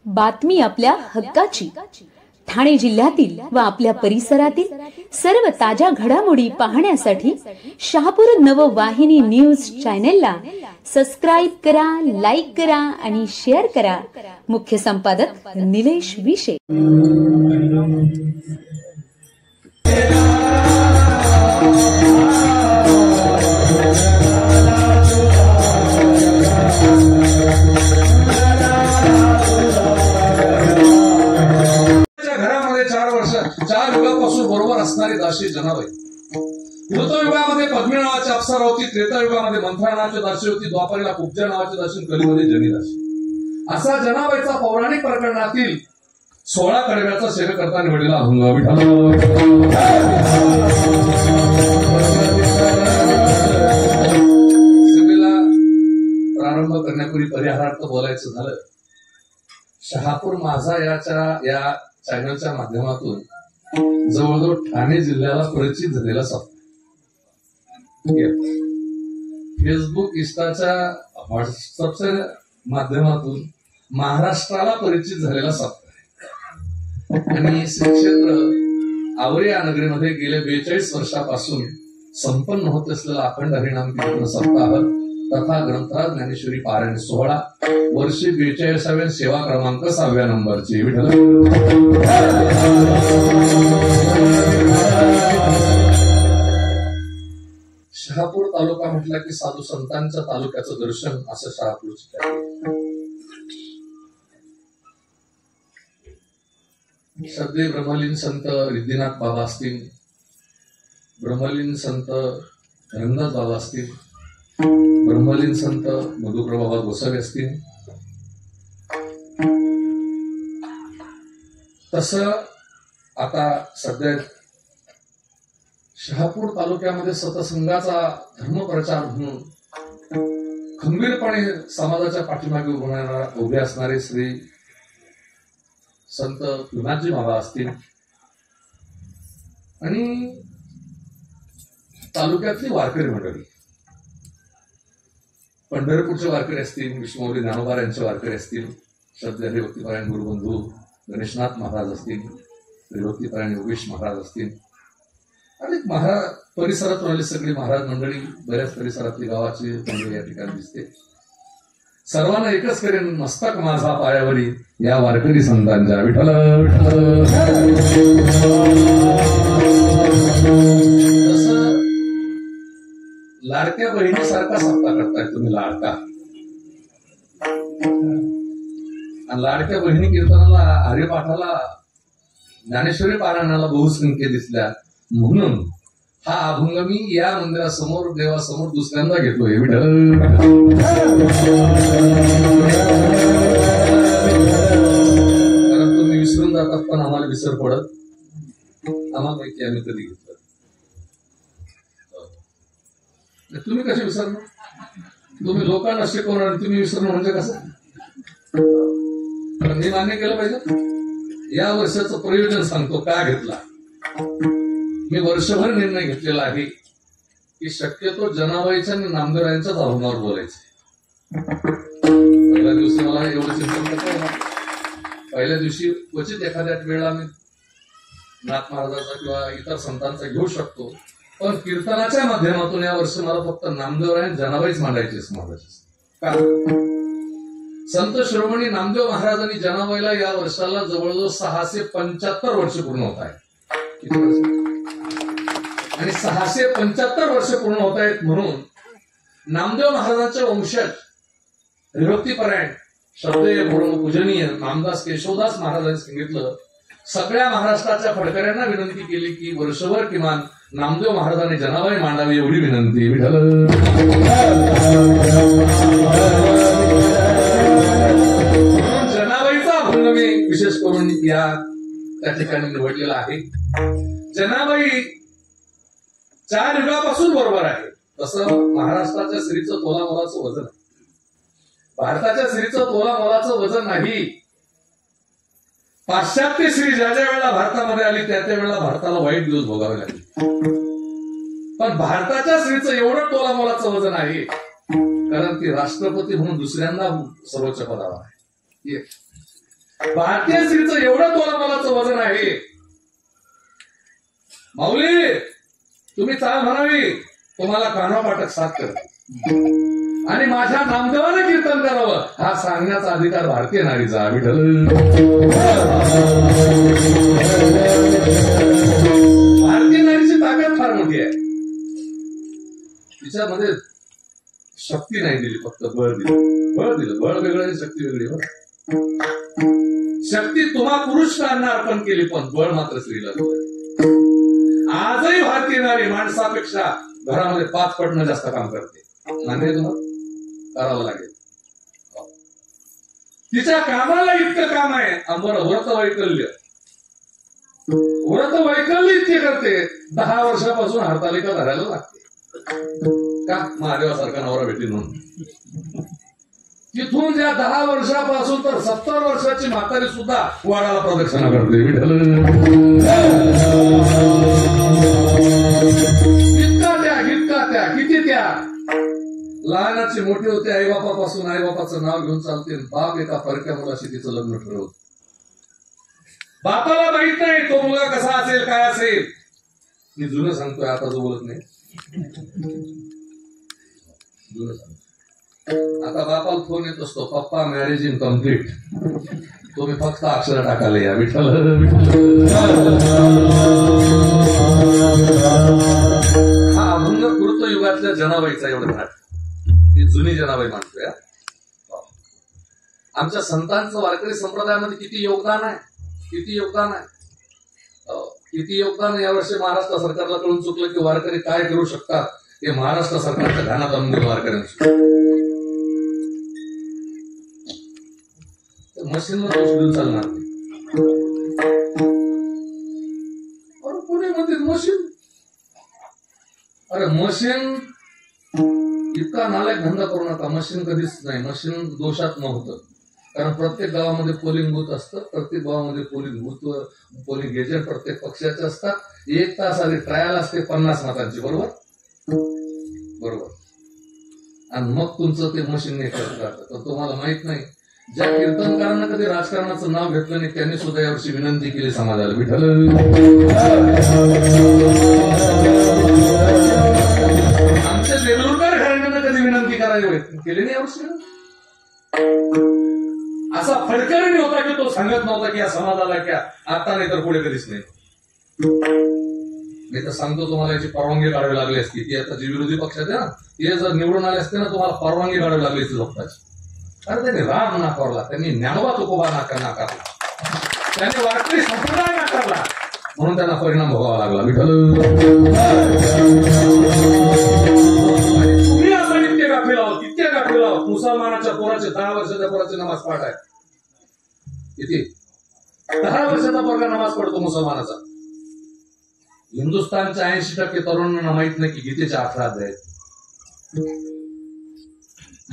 बातमी आपल्या हक्काची. ठाणे जिल्ह्यातील व आपल्या परिसरातील सर्व ताज्या घडामोडी पाहण्यासाठी शहापूर नववाहिनी न्यूज चॅनेलला सबस्क्राईब करा, लाईक करा आणि शेअर करा. मुख्य संपादक निलेश विशे. घरामध्ये 4 युगापासून बरोबर असणारी दासी जनाबाई. कृतयुगामध्ये पद्मी नावाची अप्सरा होती, त्रेतायुगामध्ये मंथरा नावाची दासी होती, द्वापारीला कुब्जा नावाची दासी, कलीमध्ये जनी दासी. असा जनाबाईचा पौराणिक प्रकरणातील 16 कडव्याचा सेवा करता निवडलेला अभंग विठ्ठल. सेवेला प्रारंभ करण्यापूर्वी परिहारार्थ बोलायचं झालं, शहापूर माझा या चॅनलच्या माध्यमातून जवळजवळ ठाणे जिल्ह्याला परिचित झालेला साप्ताहिक. फेसबुक, इंस्टाच्या, व्हॉट्सअपच्या माध्यमातून महाराष्ट्राला परिचित झालेला साप्ताहिक. आणि श्री क्षेत्र आवरे या नगरीमध्ये गेल्या 42 वर्षापासून संपन्न होत असलेला अखंड हरिनाम कीर्तन सप्ताह तथा ग्रंथराज ज्ञानेश्वरी पारायण 16 वर्षी 42व्या सेवा क्रमांक 6व्या नंबरची. विठ्ठल. शहापूर तालुका म्हटला की साधू संतांच्या तालुक्याचं दर्शन असं शहापूरची. श्रद्धे ब्रह्मलीन संत रिद्धिनाथ बाबा असतील, ब्रह्मलीन संत रंगनाथ बाबा असतील, ब्रह्मलीन संत मधुकर बाबा गोसावी असतील. तसं आता सध्या शहापूर तालुक्यामध्ये सतसंगाचा धर्मप्रचार म्हणून खंबीरपणे समाजाच्या पाठीमागे उभे असणारे श्री संत विनाथजी बाबा असतील आणि तालुक्यातली वारकरी मंडळी, पंढरपूरचे वारकरी असतील, विष्णुमौली ज्ञानोबा यांचे वारकरी असतील, श्रद्धे हरिभक्तीपरायण गुरुबंधू गणेशनाथ महाराज असतील, हरिभक्तीपरायण योगेश महाराज असतील, आणि महाराज परिसरात राहिली सगळी महाराज मंडळी, बऱ्याच परिसरातली गावाची मंडळी या ठिकाणी दिसते. सर्वांना एकच करेन, मस्तक माझा पायावरी या वारकरी संतांच्या. विठ्ठल विठ्ठल. तसं लाडक्या बहिणीसारखा सप्ताह करताय तुम्ही, लाडका. आणि लाडक्या बहिणी कीर्तनाला, हरिपाठाला, ज्ञानेश्वरी पारायणाला बहुसंख्य दिसल्या म्हणून हा अभंग मी या मंदिरासमोर, देवासमोर दुसऱ्यांदा घेतोय. विठ्ठल. कारण तुम्ही विसरून जातात, पण आम्हाला विसर पडत आम्हाला माहिती आम्ही कधी घेतलं. तुम्ही कसे विसरणार? तुम्ही लोकांना शिकवणार, तुम्ही विसरणं म्हणजे कसं? मी मान्य केलं पाहिजे. या वर्षाचं प्रयोजन सांगतो का घेतला. मी वर्षभर निर्णय घेतलेला आहे की शक्यतो जनाबाईच्या आणि नामदेवरायांच्याच अभंगावर बोलायचं. पहिल्या दिवशी मला एवढं चिंतन करता, पहिल्या दिवशी क्वचित एखाद्या वेळेला मी नाथ महाराजांचा किंवा इतर संतांचा घेऊ शकतो, पण कीर्तनाच्या माध्यमातून या वर्षी मला फक्त नामदेवराय जनाबाईच मांडायची समाजाची. का? संत शिरोमणी नामदेव महाराज आणि जनाबाईला या वर्षाला जवळजवळ 675 वर्ष पूर्ण होत आहे. किती वर्ष? आणि 675 वर्ष पूर्ण होत आहेत म्हणून नामदेव महाराजांचे वंशज हरिभक्तीपरायण श्रद्धेय पूजनीय नामदास केशवदास महाराजांनी सांगितलं, सगळ्या महाराष्ट्राच्या फडकऱ्यांना विनंती केली की वर्षभर किमान नामदेव महाराजांनी जनाबाई मांडावी एवढी विनंती. विठ्ठल. जनाबाईचा अभंग मी विशेष करून त्या ठिकाणी निवडलेला आहे. जनाबाई 4 युगापासून बरोबर आहे. तसं महाराष्ट्राच्या स्त्रीचं तोलामोलाचं वजन आहे, भारताच्या स्त्रीचं तोलामोलाचं वजन नाही. पाश्चात्य स्त्री ज्या ज्या वेळेला भारतामध्ये आली त्या त्या वेळेला भारताला वाईट दिवस भोगावे लागले, पण भारताच्या स्त्रीचं एवढं तोलामोलाचं वजन आहे कारण ती राष्ट्रपती म्हणून दुसऱ्यांदा सर्वोच्च पदावर आहे. भारतीय स्त्रीचं एवढं तोलामोलाचं वजन आहे. माऊली तुम्ही चाल म्हणावी, तुम्हाला कानोपाठक साथ करते आणि माझ्या नामदेवाने कीर्तन करावं हा सांगण्याचा अधिकार भारतीय नारीचा. विठ्ठल भारतीय नारीची ताकद फार मोठी आहे. तिच्यामध्ये शक्ती नाही दिली, फक्त बळ दिलं. बळ दिलं, बळ वेगळं आणि शक्ती वेगळी. शक्ती तुम्हा पुरुषांना अर्पण केली, पण बळ मात्र स्त्रीला दिलं. आजही भारतीय नारी माणसापेक्षा घरामध्ये 5 पटनं जास्त काम करते. मान्य आहे तुम्हाला? करावं लागेल. तिच्या कामाला इतकं काम आहे. आम्हाला व्रत वैकल्य इतके करते. 10 वर्षापासून हरतालिका धरायला लागते. का? महादेवासारखा नवरा भेटी म्हणून. तिथून ज्या 10 वर्षापासून तर 70 वर्षाची म्हातारी सुद्धा वाडाला प्रदक्षिणा करते. इतका त्या किती त्या लहानाची मोठी होते. आईबापापासून आईबापाचं नाव घेऊन चालते. बाप एका परक्या मुलाशी तिचं लग्न ठरवत. बापाला माहित नाही तो मुलगा कसा असेल, काय असेल. मी जुनं सांगतोय, आता जो बोलत नाही. जुनं सांगतो. आता बापाला फोन येत असतो, पप्पा मॅरेज इन कम्प्लीट, तुम्ही फक्त अक्षर टाकायला या. विठ्ठल हा अभंग कृत युगातल्या जनाबाईचा एवढं घाट. ही जुनी जनाबाई मानतोय. आमच्या संतांचं वारकरी संप्रदायामध्ये किती योगदान आहे, किती योगदान आहे, किती योगदान. यावर्षी महाराष्ट्र सरकारला कळून चुकलं की वारकरी काय करू शकतात हे महाराष्ट्र सरकारच्या ध्यानात आणून वारकऱ्यांचं. मशीनवर दोष देऊन चालणार नाही. पुणे मध्ये मशीन, अरे मशीन इतका नालायक धंदा करू नका. मशीन कधीच नाही, मशीन दोषात नव्हतं. कारण प्रत्येक गावामध्ये पोलिंग बूथ असतं, प्रत्येक गावामध्ये पोलिंग एजंट प्रत्येक पक्षाचे असतात. 1 तास आधी ट्रायल असते 50 मतांची. बरोबर बरोबर. आणि मग तुमचं ते मशीन नाही करत राहतं. तर तुम्हाला माहित नाही, ज्या कीर्तनकारांना कधी राजकारणाचं नाव घेतलं नाही त्यांनी सुद्धा यावर्षी विनंती केली समाजाला. विठ्ठल आमच्या देगलूरकर घराण्यानं कधी विनंती करावी केली नाही यावर्षी. असा फडकरी होता की तो सांगत नव्हता की या समाजाला क्या आता नाही तर पुढे कधीच नाही. मी तर सांगतो तुम्हाला याची परवानगी काढावी लागली असती. ती आता जी विरोधी पक्षात आहे ना, ते जर निवडून आले असते ना, तुम्हाला परवानगी काढावी लागली असती लोकांची. अरे त्यांनी राम नाकारला, त्यांनी ज्ञानोबा तुकोबा नाकारला, त्यांनी वारकरी संप्रदाय नाकारला, म्हणून त्यांना परिणाम भोगावा लागला. विठ्ठल तुम्ही आता इतके गाफील आहोत, इतके गाफील आहोत. मुसलमानाच्या पोराचे 10 वर्षाच्या पोराचे नमाज पाठ आहे. किती? 10 वर्षाचा पोरगा नमाज पडतो मुसलमानाचा. हिंदुस्थानच्या 80% तरुणांना माहित नाही की गीतेच्या 11 अध्याय आहेत.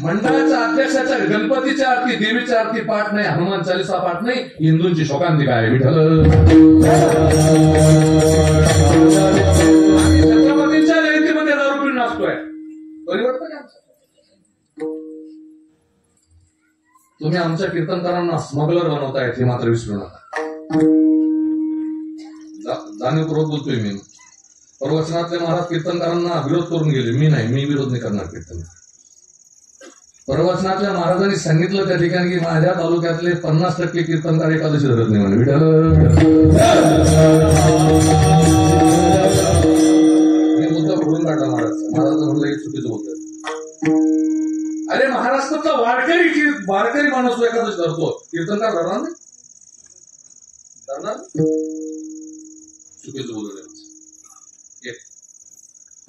मंडळाच्या अध्यक्षाच्या गणपतीच्या आरती, देवीच्या आरती पाठ नाही, हनुमान चालीसा पाठ नाही, हिंदूंची शोकांतिका आहे. विठ्ठल छत्रपतींच्या जयंतीमध्ये दारू पिऊन नाचतोय. परिवर्तन आहे. तुम्ही आमच्या कीर्तनकारांना स्मगलर बनवतायत हे मात्र विसरू नका. जाणीवपूर्वक बोलतोय मी. प्रवचनातले महाराज कीर्तनकारांना विरोध करून गेले. मी नाही, मी विरोध नाही करणार कीर्तन. प्रवचनातल्या महाराजांनी सांगितलं त्या ठिकाणी की माझ्या तालुक्यातले 50% कीर्तनकार एकादशी धरत नाही म्हणे. विठ्ठल हे मुद्दा फोडून काढला महाराज. महाराज म्हणलं हे चुकीचं होतं. अरे महाराष्ट्रातला वारकरी माणूस एकादशी धरतो, कीर्तनकार धरणार नाही? धरणार? चुकीचं बोलू.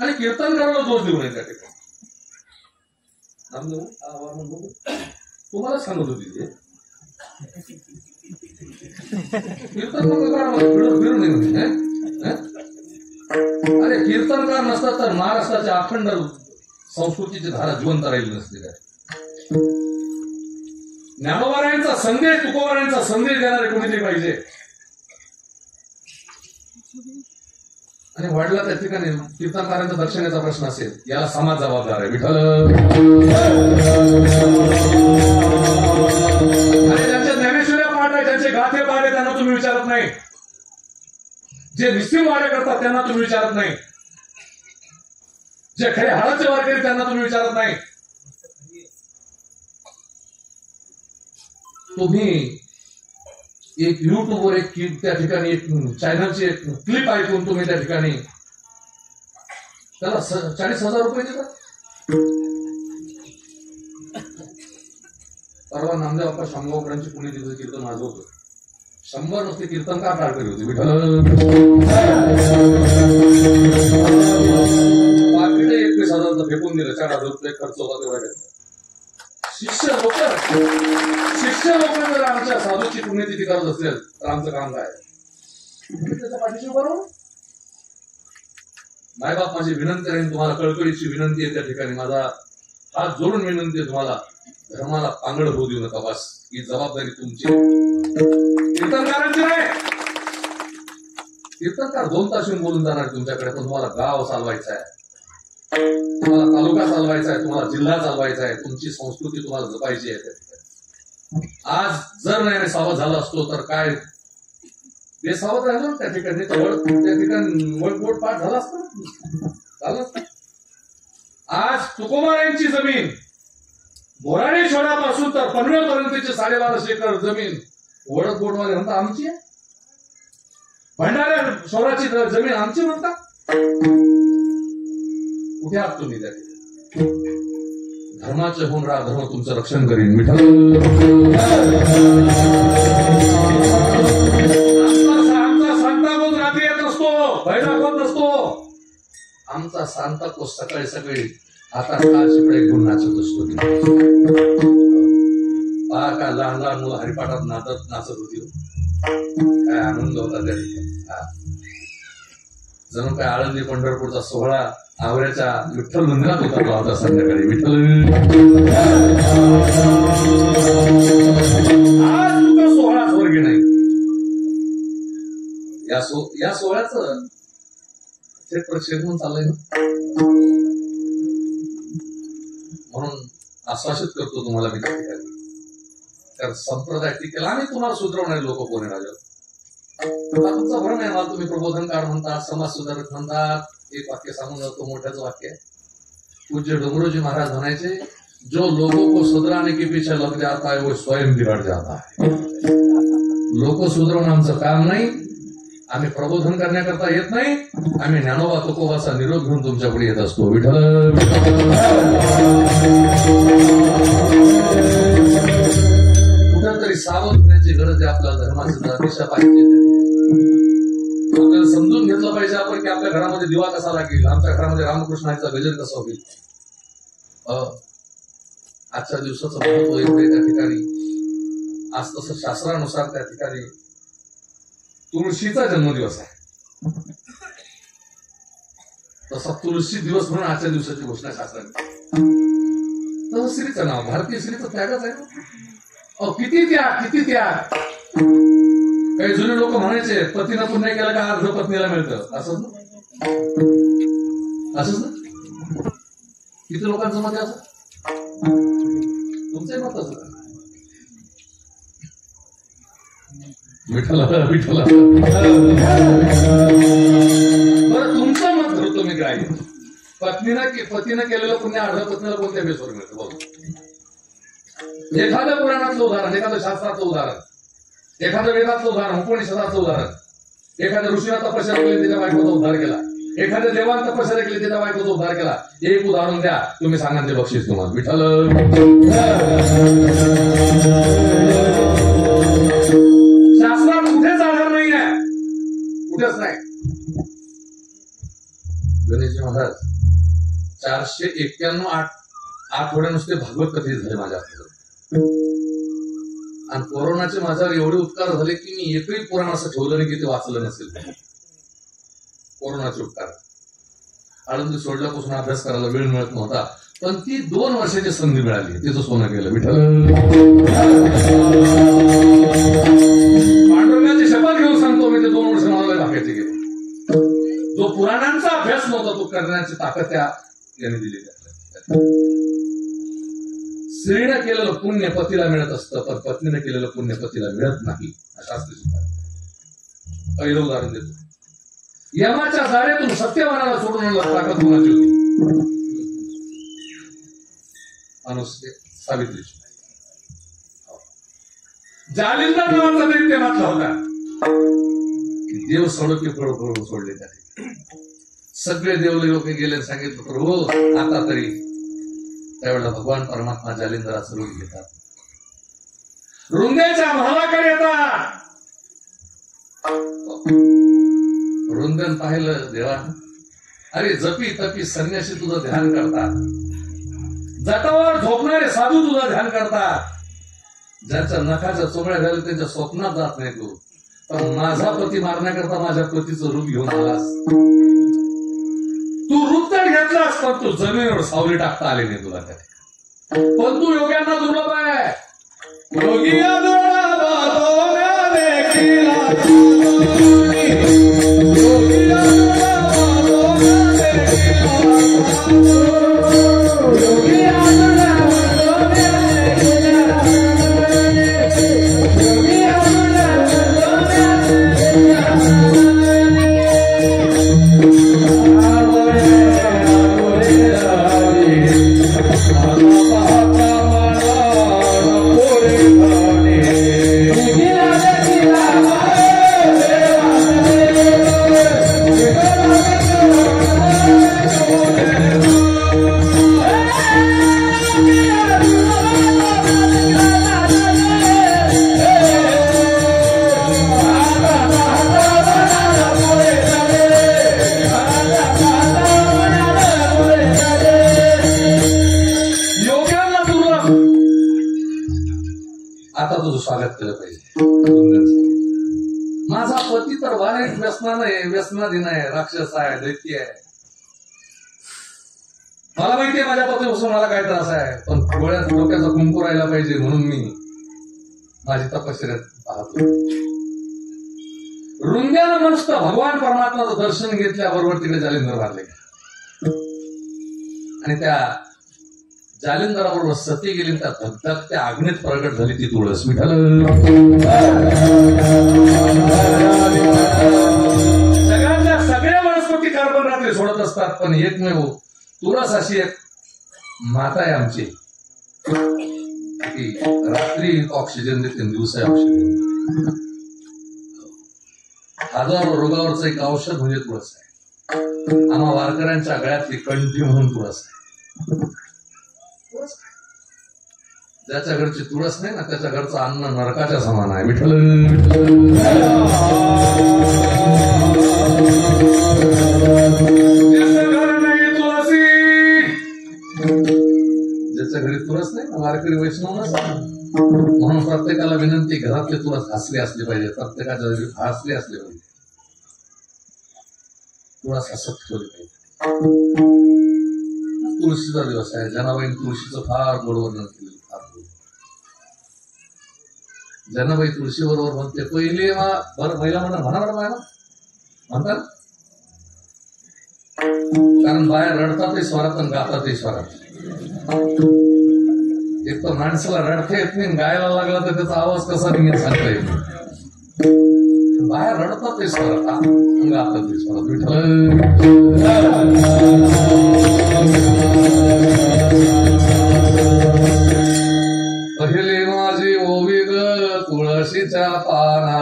आणि कीर्तनकाराला दोष देऊ नये त्या ठिकाणी. तुम्हाला सांगत होती ते कीर्तनकार फिरू नये. अरे कीर्तनकार नसतात तर महाराष्ट्राच्या अखंड संस्कृतीची धारा जिवंत राहिली नसते. काय ज्ञानोबारायांचा संदेश, तुकोबारायांचा संदेश देणारे कोणीतरी पाहिजे. आणि वाढला त्या ठिकाणी कीर्तनकारांच्या दर्शनाचा प्रश्न असेल, याला समाज जबाबदार आहे. विठ्ठल आणि त्यांच्या ज्ञानेश्वऱ्या पाठ नाही, ज्यांचे गाठे बागे त्यांना तुम्ही विचारत नाही, जे निस्सिम वारे करतात त्यांना तुम्ही विचारत नाही, जे खरे हाडाचे वारकरी त्यांना तुम्ही विचारत नाही. तुम्ही एक युट्यूबवर एक त्या ठिकाणी एक चॅनलची एक क्लिप ऐकून तुम्ही त्या ठिकाणी त्याला 40,000 रुपये देतात. परवा नामदेव बाप्पा शामगावकरांची पुण्यतिथीचं कीर्तन आज होतं. 100 नुसते कीर्तनकार टाळकरी होते. विठ्ठल बाकीचे 21,000 फेकून दिलं. 4,000 रुपये खर्च होता तेवढा घेतला. शिष्य लोक जर आमच्या साधूची पुण्यतिथी करत असेल तर आमचं काम काय? त्याच्या पाठीशी उभं राहू. मायबाप माझी विनंती आहे, तुम्हाला कळकळीची विनंती आहे. त्या ठिकाणी माझा हात जोडून विनंती आहे तुम्हाला, धर्माला पांगड होऊ देऊ नका. बस ही जबाबदारी तुमची, कीर्तनकारांची नाही. कीर्तनकार 2 तास येऊन बोलून जाणार तुमच्याकडे, पण तुम्हाला गाव चालवायचं आहे, तुम्हाला तालुका चालवायचा आहे, तुम्हाला जिल्हा चालवायचा आहे, तुमची संस्कृती तुम्हाला जपायची आहे. त्या ठिकाणी आज जर नाही सावध झाला असतो तर काय बेसावध राहिलो त्या ठिकाणी, त्या ठिकाणी वळपोट पाठ झाला असतं. आज तुकोबारांची जमीन बोराडेश्वरापासून तर पनवेलपर्यंतची 1250 एकर जमीन वडदकोटवाले म्हणतात आमची आहे, भंडारा शहराची जमीन आमची म्हणतात. कुठे आहात तुम्ही? त्या धर्माचे होऊन राहा, धर्म तुमचं रक्षण करीन. विठ्ठल आमचा सांताक्लॉज रात्री येत नसतो, भैरव होत नसतो. आमचा सांताक्लॉज सकाळी सकाळी आता शिपडे घेऊन नाचत असतो. का लहान लहान मुलं हरिपाठात नाचत होती. काय आनंद होता त्या ठिकाणी. जणू काय आळंदी पंढरपूरचा सोहळा आवऱ्याच्या विठ्ठल मंदिरात उतरला होता संध्याकाळी. विठ्ठल आज तुका सोहळा स्वर्गी नाही. या सोहळ्याचं थेट प्रक्षेपण चाललंय ना. म्हणून आश्वासित करतो तुम्हाला मी त्या ठिकाणी, तर संप्रदाय टिकेल. आम्ही तुम्हाला सुधरवणारे लोक कोण आहे राजा? तुमचा भ्रम आहे. मला तुम्ही प्रबोधनकार म्हणतात, समाज सुधारक म्हणतात. एक वाक्य सांगून जातो, मोठ्याचं वाक्य. पूज्य डोंगरोजी महाराज म्हणायचे, जो लोगों को सुधराने के पीछे लग जाता है वो स्वयं बिगड़ जाता है. लोक सुधरवणं आमचं काम नाही. आम्ही प्रबोधन करण्याकरता येत नाही. आम्ही ज्ञानोबा तुकोबाचा निरोप घेऊन तुमच्याकडे येत असतो. विठ्ठल कुठेतरी सावध होण्याची गरज आहे. आपल्या धर्माची दिशा पाहिजे. आपल्याला समजून घेतलं पाहिजे आपण की आपल्या घरामध्ये दिवा कसा लागेल, आमच्या घरामध्ये रामकृष्णाचा गजर कसा होईल. आजच्या दिवसाचं महत्व एवढे त्या ठिकाणी. आज तसं शास्त्रानुसार त्या ठिकाणी तुळशीचा जन्मदिवस आहे. तसा तुळशी दिवस म्हणून आजच्या दिवसाची घोषणा शास्त्राने. तसं स्त्रीचं नाव भारतीय स्त्रीचं त्यागच आहे. किती त्याग. काही जुने लोक म्हणायचे, पतीनं पुण्य केलं का अर्ध पत्नीला मिळतं. असंच ना. किती लोकांचं मत आहे असं? तुमचंही मत असं? विठ्ठल बरं, तुमचं मत धरतो मी काय. पतीनं केलेलं पुण्य अर्ध पत्नीला कोणत्या बेसवर मिळतं? बघ, एखादं पुराणातलं उदाहरण, एखादं शास्त्रातलं उदाहरण, एखादं वेदातलं उदाहरण, उपनिषदाचं उदाहरण. एखाद्या ऋषीला तपस्या केली, त्याच्या बायकोचा उद्धार केला. एखाद्या देवान तपस्या केली, त्याच्या बायकोचा उद्धार केला. एक उदाहरण द्या, तुम्ही सांगा ते बक्षीस तुम्हाला. विठ्ठल शास्त्रात कुठेच आधार नाही आहे, कुठेच नाही. गणेशजी महाराज 491 आठवड्या नुसते भागवत कथे झाले माझ्या हातात. आणि कोरोनाचे माझ्यावर एवढे उपकार झाले की मी एकही पुराण असं ठेवलं नाही की ते वाचलं नसेल. कोरोनाचे उपकार. आळंदी सोडल्यापासून अभ्यास करायला वेळ मिळत नव्हता, पण ती 2 वर्षाची संधी मिळाली. तिचं सोनं केलं. विठ्ठल पांडुरंगाची शपथ घेऊन सांगतो मी, ते 2 वर्ष मला भागायचे गेले. जो पुराणांचा अभ्यास नव्हता तो करण्याची ताकद त्या यांनी दिली. स्त्रीनं केलेलं पुण्य पतीला मिळत असतं, पण पत्नीनं केलेलं पुण्य पतीला मिळत नाही. शास्त्री सुद्धा पहिलं उदाहरण देतो. यमाच्या जाळ्यातून सत्यवानाला सोडून आणलं, ताकद कोणाची होती? अनुसुया सावित्रीची. जालिंदर नावाचा दैत्य मातला होता. देव सोडो की फळ सोडले त्याने. सगळे देवले लोक गेले, सांगितलं प्रभू आता तरी. त्यावेळेला भगवान परमात्मा जालिंदराचं रूप घेतात, रुंदेच्या महालाकडे येतात. रुंदन पाहिलं, देवा अरे जपी तपी संन्यासी तुझं ध्यान करतात, जटावर झोपणारे साधू तुझं ध्यान करतात, ज्यांच्या नखाच्या चोगळ्या झाल्या त्यांच्या स्वप्नात जात नाही तू, पण माझा पती मारण्याकरता माझ्या पतीचं रूप घेऊन आलास. तू रूप तर घेतलास, पण तू जमिनीवर सावली टाकता आली नाही तुला त्या. पण तू योग्यांना दुर्लभ आहे. योगी स्वागत केलं पाहिजे. माझा पती तर वाईट व्यसनाधीन आहे, राक्षस आहे, दैत्य आहे. मला माहितीये माझ्या पतीपासून मला काय त्रास आहे, पण डोळ्यात डोक्याचा कुंकू राहिला पाहिजे म्हणून मी माझी तपश्चर्या पाहतो. रुंद्यानं मस्त भगवान परमात्माचं दर्शन घेतल्याबरोबर तिकडे जालिंदर मारले आणि त्या जालिंदराबरोबर सती गेली. त्या धगधग त्या अग्नीत प्रगट झाली ती तुळस. विठ्ठल जगातल्या सगळ्या वनस्पती कार्बन रात्री सोडत असतात, पण एकमेव तुळस अशी एक माता आहे आमची, की रात्री ऑक्सिजन देते, दिवसा ऑक्सिजन. हजारो रोगावरचं एक औषध म्हणजे तुळस आहे. आम्हा वारकऱ्यांच्या गळ्यातली कंठी म्हणून तुळस आहे. ज्याच्या घरची तुळस नाही ना, त्याच्या घरचं अन्न नरकाच्या समान आहे. विठ्ठल तुळसी, ज्याच्या घरी तुळस नाही ना, वारकरी वैष्णव नसतात. म्हणून प्रत्येकाला विनंती, घरातली तुळस हसली असली पाहिजे, प्रत्येकाच्या घरी हसली असली पाहिजे, तुळस हसत ठेवली पाहिजे. तुळशीचा दिवस आहे. जनाबाई तुळशीचं फार गोड वर्णन केलं. जनाबाई तुळशी बरोबर म्हणते, पहिले महिला म्हणतात, कारण बाहेर रडतातही स्वरात आणि गातातही स्वरात. एक तर माणसाला रडता येत नाही, गायला लागला तर त्याचा आवाज कसा निघेल सांगता येत नाही. बाहेर रडतातही स्वरात, गातातही स्वरात. पहिले माझी ओवी ग तुळशीच्या पाना,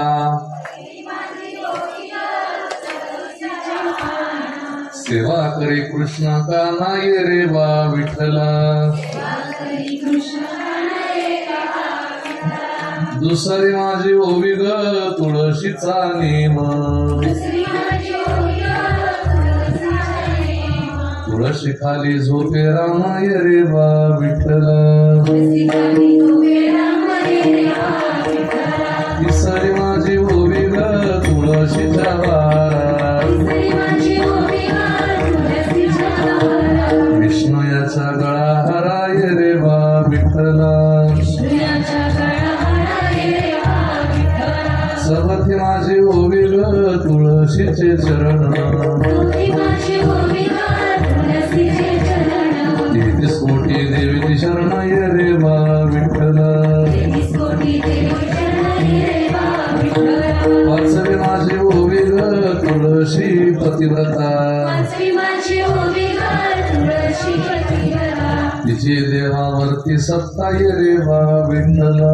सेवा करी कृष्ण का नाही रे बा विठ्ठला. दुसरी माझी ओवी ग तुळशीचा नेम, तुळशी खाली झोपे रामाय रे बा विठ्ठला. तिसरी माझी ओवी ग तुळशीच्या वारा, विष्णू याचा गळा हराय रे बा विठ्ठला. चौथी माझी ओवी ग तुळशीचे चरण, तेहतीस कोटी देवी शरण रे बा पतिव्रता तिची देवावरती सत्ता ये रेवा विठ्ठला.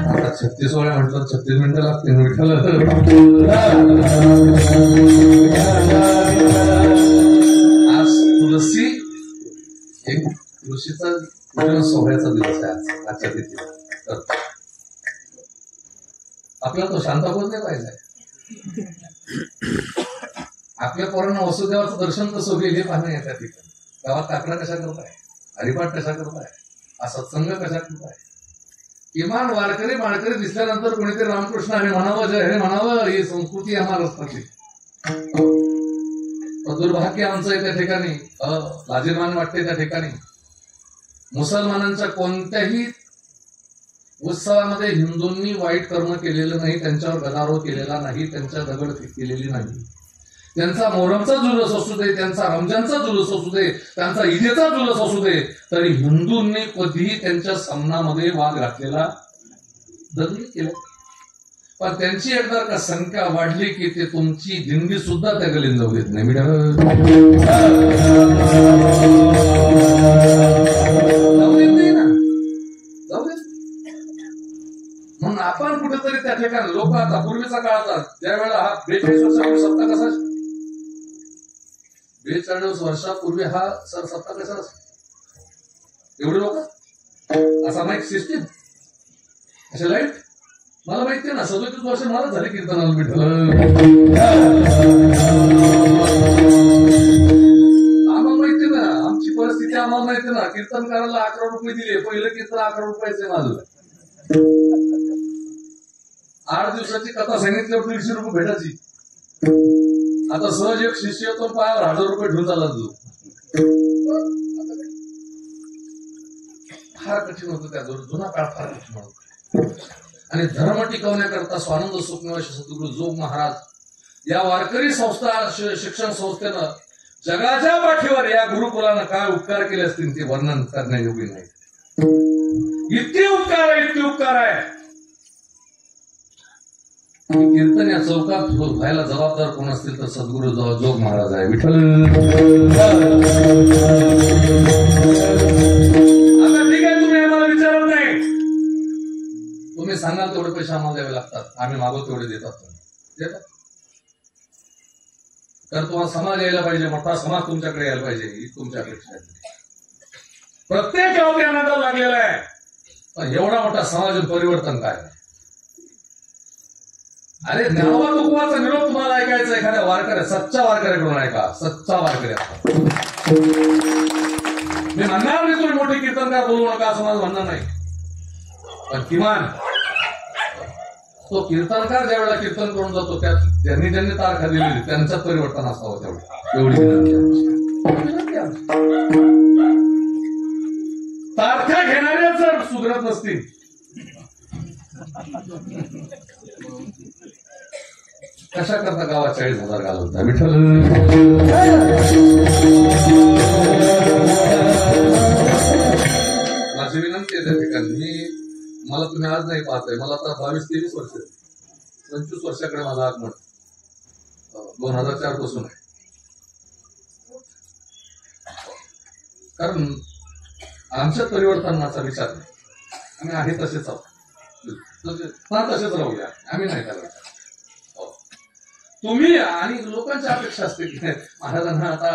आता 36 वेळा म्हटलं 36 मिनिटं लागतील विठ्ठल. आज तुलसी एक तुळशीचा सोहळ्याचा दिवस आहे आजच्या तिथी. आपल्याला तो शांताकोच नाही पाहिजे. आपल्या पोरांना वसुदेवाचं दर्शन कसं होईल हे पाहणं येत्या ठिकाणी. गावात काकडा कशा करताय, हरिपाठ कशा करताय, हा सत्संग कशा करताय. किमान वारकरी माळकरी दिसल्यानंतर कोणीतरी रामकृष्ण हरी म्हणावं, जय हरी म्हणावं, ही संस्कृती आहे महाराष्ट्राची. दुर्भाग्य आमचं आहे त्या ठिकाणी, लाजिरवाण वाटते त्या ठिकाणी. मुसलमानांच्या कोणत्याही उत्सवामध्ये हिंदूंनी वाईट कर्म केलेलं नाही, त्यांच्यावर गदारोळ केलेला नाही, त्यांच्या दगडफेक केलेली नाही. त्यांचा मोहरमचा जुलूस असू दे, त्यांचा रमजानचा जुलूस असू दे, त्यांचा ईदेचा जुलूस असू दे, तरी हिंदूंनी कधीही त्यांच्या सामनामध्ये वाद घातलेला दंगली केला. पण त्यांची एकदा का संख्या वाढली की ते तुमची दिंडी सुद्धा त्या गलीत जाऊ देत नाही. जाऊ देत नाही ना, जाऊ देत. म्हणून आपण कुठेतरी त्या ठिकाणी लोक आता पूर्वीचा काळात ज्यावेळेला हा 42 वर्षापूर्वी सत्ता कसा, 42 वर्षापूर्वी हा सत्ता कसा एवढे लोक असा माईक सिस्टीम असे लाईट. मला माहिती ना 37 वर्ष मला झाले कीर्तनाला भेटलं. आम्हाला माहिती ना आमची परिस्थिती, आम्हाला माहिती ना. कीर्तनकाराला 11 रुपये दिले, पहिलं कीर्तन 11 रुपयाचे माझं. 8 दिवसाची कथा सांगितल्यावर 150 रुपये भेटायची. आता सहज एक शिष्य तो पायावर 1000 रुपये ठेवून चालला तू. फार कठीण होतं त्या जुना काळ, फार कठीण होता. आणि धर्म टिकवण्याकरता स्वानंद सुखनिवास सद्गुरू जोग महाराज या वारकरी संस्था शिक्षण संस्थेनं जगाच्या पाठीवर या गुरुकुलानं काय उपकार केले असतील ते वर्णन करण्यायोग्य नाही. इतके उपकार आहे, इतके उपकार आहे. कीर्तन या चौकात व्हायला जबाबदार कोण असतील तर सद्गुरू जोग महाराज आहे. विठ्ठल आता ठीक आहे, तुम्ही आम्हाला विचारत नाही, तुम्ही सांगाल तेवढे पैसे आम्हाला द्यावे लागतात, आम्ही मागो तेवढे देतात. तर तुम्हाला समाज यायला पाहिजे, मोठा समाज तुमच्याकडे यायला पाहिजे, ही तुमच्या अपेक्षा आहे. प्रत्येक गावात आनंद लागलेला आहे, पण एवढा मोठा समाज परिवर्तन काय. अरे ज्ञानोबा तुकोबाचा निरोप तुम्हाला ऐकायचा एखाद्या वारकऱ्या, सच्चा वारकऱ्याकडून ऐका, सच्चा वारकरी. मी म्हणणार नाही तुम्ही मोठे कीर्तनकार बोलू नका असं माझं म्हणणं नाही, पण किमान तो कीर्तनकार ज्या वेळेला कीर्तन करून जातो त्यात ज्यांनी तारखा दिलेली त्यांचं परिवर्तन असावं तेवढं, एवढी विनंती आमची. तारखा घेणारे जर सुधरत नसतील कशा करता गावात 40,000 घालवता. विठ्ठल माझी विनंती आहे त्या ठिकाणी, मला तुम्ही आज नाही पाहताय, मला आता 22-23 वर्ष, 25 वर्षाकडे माझा आगमन 2004 पासून आहे. कारण आमच्या परिवर्तनाचा विचार नाही, आम्ही आहे तसेच आहोत, तसेच राहूया, आम्ही नाही करायचं. तुम्ही आणि लोकांची अपेक्षा असते की महाराजांना आता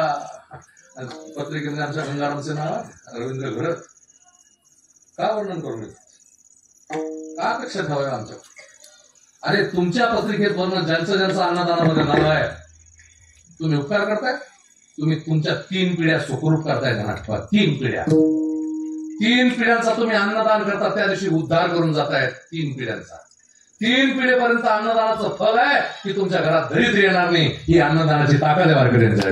पत्रिकेमध्ये आमच्या गंगारामचे नाव रवींद्र घरत का वर्णन करून का अपेक्षा ठेवाव्या आमच्या. अरे तुमच्या पत्रिकेत वर्णन ज्यांचं अन्नदानामध्ये नाव आहे, तुम्ही उपकार करताय, तुम्ही तुमच्या 3 पिढ्या सुखरूप करताय. धनाठवा 3 पिढ्यांचा तुम्ही अन्नदान करता, त्या दिवशी उद्धार करून जाताय 3 पिढ्यांचा. 3 पिढीपर्यंत अन्नदानाचं फल आहे की तुमच्या घरात दरिद्र येणार नाही, ही अन्नदानाची ताकद आहे वारकऱ्यांच्या.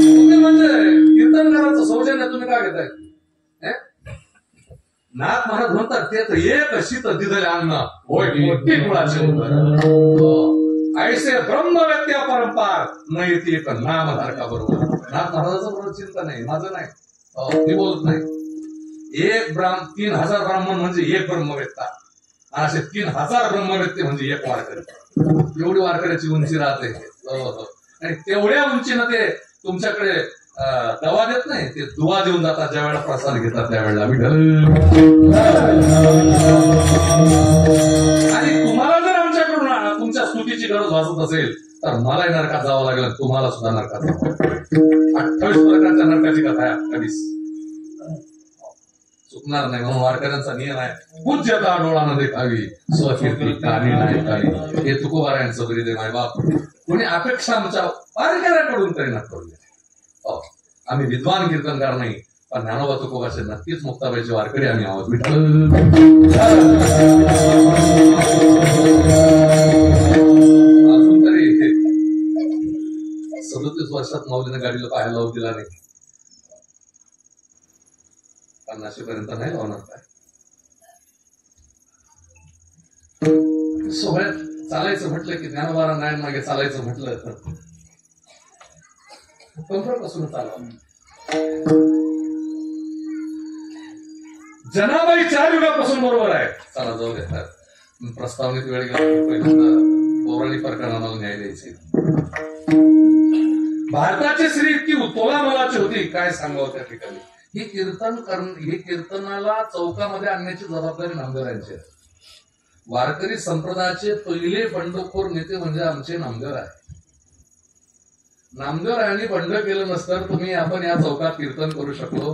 तुम्ही म्हणजे कीर्तनकाराचं सौजन्य तुम्ही का घेताय. नाथ महाराज म्हणतात ते तर एक शीत दिदले अन्न होय मोठी कुळाचे ऐसे ब्रह्म व्यक्त्या परंपार न येते एक नामधारका बरोबर. नाथ महाराजाचं बरोबर चिंता नाही, माझं नाही, मी बोलत नाही. 3000 ब्राह्मण म्हणजे एक ब्रह्मवेत्ता. असे 3000 ब्रह्मव्यक्ती म्हणजे एक वारकरी. एवढी वारकऱ्याची उंची राहते. आणि तेवढ्या उंचीनं ते तुमच्याकडे दवा देत नाही, ते दुवा देऊन जातात. ज्या वेळेला प्रसाद घेतात त्यावेळेला आणि तुम्हाला जर आमच्याकडून तुमच्या स्तुतीची गरज भासत असेल तर मलाही नरकात जावं लागेल, तुम्हाला सुद्धा नरकात. 28 प्रकारच्या नरकाची कथा आहे. 28 चुकणार नाही. म्हणून वारकऱ्यांचा नियम आहे, पूज्यता डोळा न देखावी, स्वकीर्ती कानी नाही काही. हे तुकोबारायांचं बरी माय बाप. कोणी अपेक्षा आमच्या वारकऱ्याकडून तरी न करू. आम्ही विद्वान कीर्तनकार नाही, पण ज्ञानोबा तुकोबाचे नक्कीच मुक्ताबाईचे वारकरी आम्ही आहोत. अजून तरी 37 वर्षात माऊलीने गाडीला पाहायला लावू दिला नाही. 50 पर्यंत नाही लावणार काय. सोहळ्यात चालायचं म्हटलं की ज्ञानोबा नारायण मागे चालायचं म्हटलं तर कंफर्टपासून चालवा. जनाबाई 4 युगापासून बरोबर आहे. चला जाऊ देतात. प्रस्तावनेत वेळ गेला पहिल्यांदा पौराणिक प्रकरण आम्हाला न्याय द्यायचे. भारताची स्त्री इतकी तोला मोलाची होती, काय सांगावं त्या ठिकाणी. ही कीर्तनाला चौकामध्ये आणण्याची जबाबदारी नामदेवांची आहे. वारकरी संप्रदायाचे पहिले बंडखोर नेते म्हणजे आमचे नामदेव आहे. नामदेवरायांनी बंड केलं नसतं तुम्ही आपण या चौकात कीर्तन करू शकलो.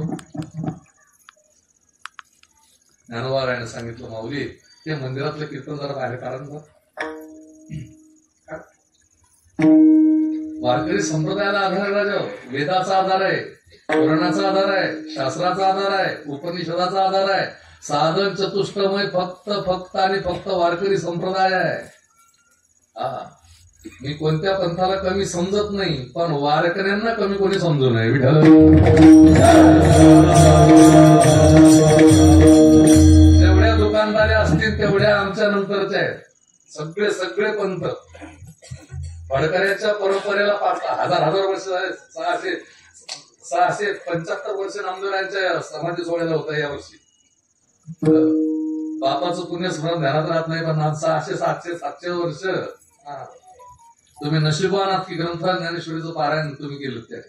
ज्ञानोबारायाने सांगितलं, माऊली ते मंदिरातलं कीर्तन जरा बाहेर काढा. वारकरी संप्रदायाला आधार राजा वेदाचा आधार आहे, पुराणाचा आधार आहे, शास्त्राचा आधार आहे, उपनिषदाचा आधार आहे. साधन चतुष्टमय फक्त आणि फक्त वारकरी संप्रदाय आहे. मी कोणत्या पंथाला कमी समजत नाही, पण वारकऱ्यांना कमी कोणी समजू नये. विठ्ठल जेवढ्या दुकानदारी असतील तेवढ्या आमच्या नंतरच्या आहेत. सगळे पंथ वारकऱ्याच्या परंपरेला 1000 वर्ष झाले. 675 वर्ष नामदेवरायांच्या समाधी सोहळ्याला होता या वर्षी. बापाचं पुण्य स्मरण ध्यानात राहत नाही, पण 600-700 वर्ष तुम्ही नशिबान आहात की ग्रंथ ज्ञानेश्वरीचं पारायण तुम्ही केलं. त्या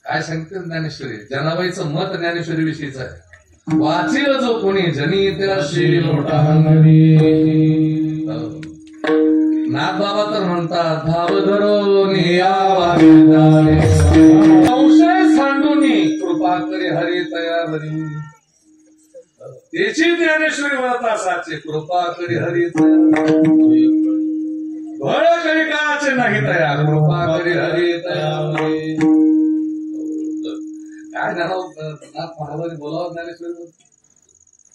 काय सांगते ज्ञानेश्वरी. जनाबाईचं मत ज्ञानेश्वरी विषयीच आहे. वाचील जो कोणी जनी त्याशी लोटा नाथ बाबा तर म्हणतात, धाव धरून संशय सांडूनी कृपा करे हरी तयारी. त्याची ज्ञानेश्वरी म्हणता साचे कृपा करी हरी भळ करी काचे नाही तयार कृपा करी हरी तयार. काय नाथ महाराजांनी बोलावं ज्ञानेश्वरी.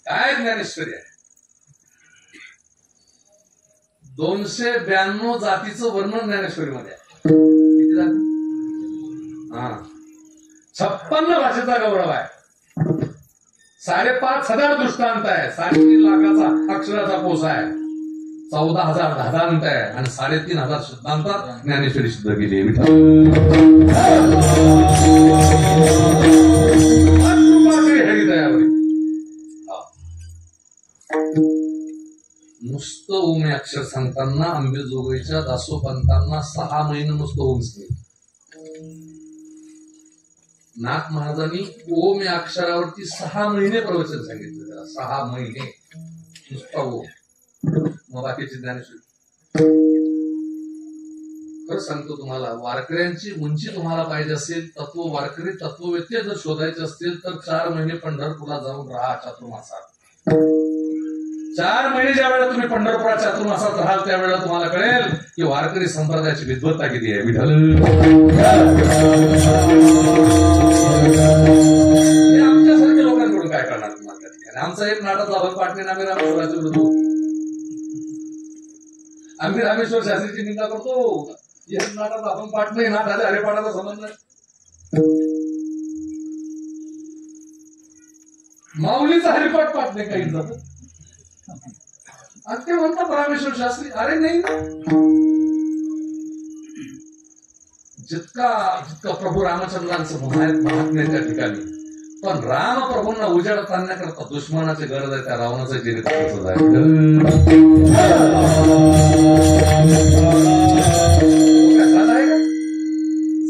काय ज्ञानेश्वरी आहे. 292 जातीचं वर्णन ज्ञानेश्वरीमध्ये आहे. किती जाती? 56 भाषेचा गौरव आहे. 5,500 दृष्टांत आहे. 3.5 लाखाचा अक्षराचा कोश आहे. 14,000 धादांत आहे आणि 3,500 शब्दांतात ज्ञानेश्वरी सिद्ध केली. हरिदयावरी नुसतं ओम हे अक्षर सांगताना अंबेजोगाईच्या दासोपंतांना 6 महिने नुसतं ओम सांगितलं. नाथ महाराजांनी ओम या अक्षरावरती 6 महिने प्रवचन सांगितलं. त्याला 6 महिने नुसता ओम. मग बाकीची ज्ञानेश्वरी. खरं सांगतो तुम्हाला, वारकऱ्यांची उंची तुम्हाला पाहिजे असेल, वारकरी तत्ववेत्ते जर शोधायचे असतील तर 4 महिने पंढरपूरला जाऊन राहा चातुर्मासात. 4 महिने ज्या वेळेला तुम्ही पंढरपुरात चातुर्मासात राहाल त्यावेळेला तुम्हाला कळेल की वारकरी संप्रदायाची विद्वत्ता किती आहे. विठ्ठल आमच्यासारख्या लोकांकडून काय करणार तुम्हाला त्या ठिकाणी. आमचा एक नाटकला भग पाटणे आम्ही रामेश्वराचे विरोध. आम्ही रामेश्वर शास्त्रीची निंदा करतो. एक नाटक आपण पाठ नाही, नाट आले हरेपाठाचा संबंध नाही. माऊलीचा हरिपाठ पाठ नाही काही जात आणि ते म्हणतात रामेश्वर शास्त्री. अरे नाही, जितका प्रभू रामचंद्रांचं महात्म्य त्या ठिकाणी पण रामप्रभूंना उजेडात आणण्याकरता दुश्मनाची गरज आहे, त्या रावणाचं चरित्र कसं आहे.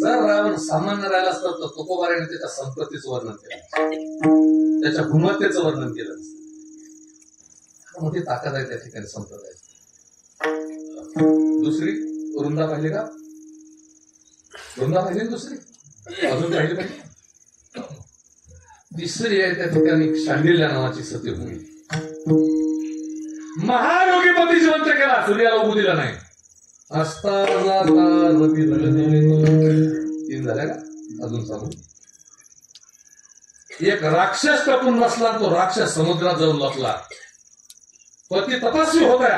जर रावण सामान्य राहिला असता तर तुकोबाराने त्याच्या संपत्तीचं वर्णन केलं, त्याच्या गुणवत्तेचं वर्णन केलं. मोठी ताकद आहे त्या ठिकाणी संप्रदाय. दुसरी वृंदा पाहिली का? वृंदा पाहिली ना दुसरी? अजून पाहिली पाहिजे. तिसरी आहे त्या ठिकाणी शांडिल्य नावाची सतीभूमी. महायोगीपती जिवंत केला, सूर्याला उभू दिला नाही. तीन झाल्या का? अजून सांगू. एक राक्षस टपून बसला, तो राक्षस समुद्रात जाऊन लपला. पती तपस्वी होता,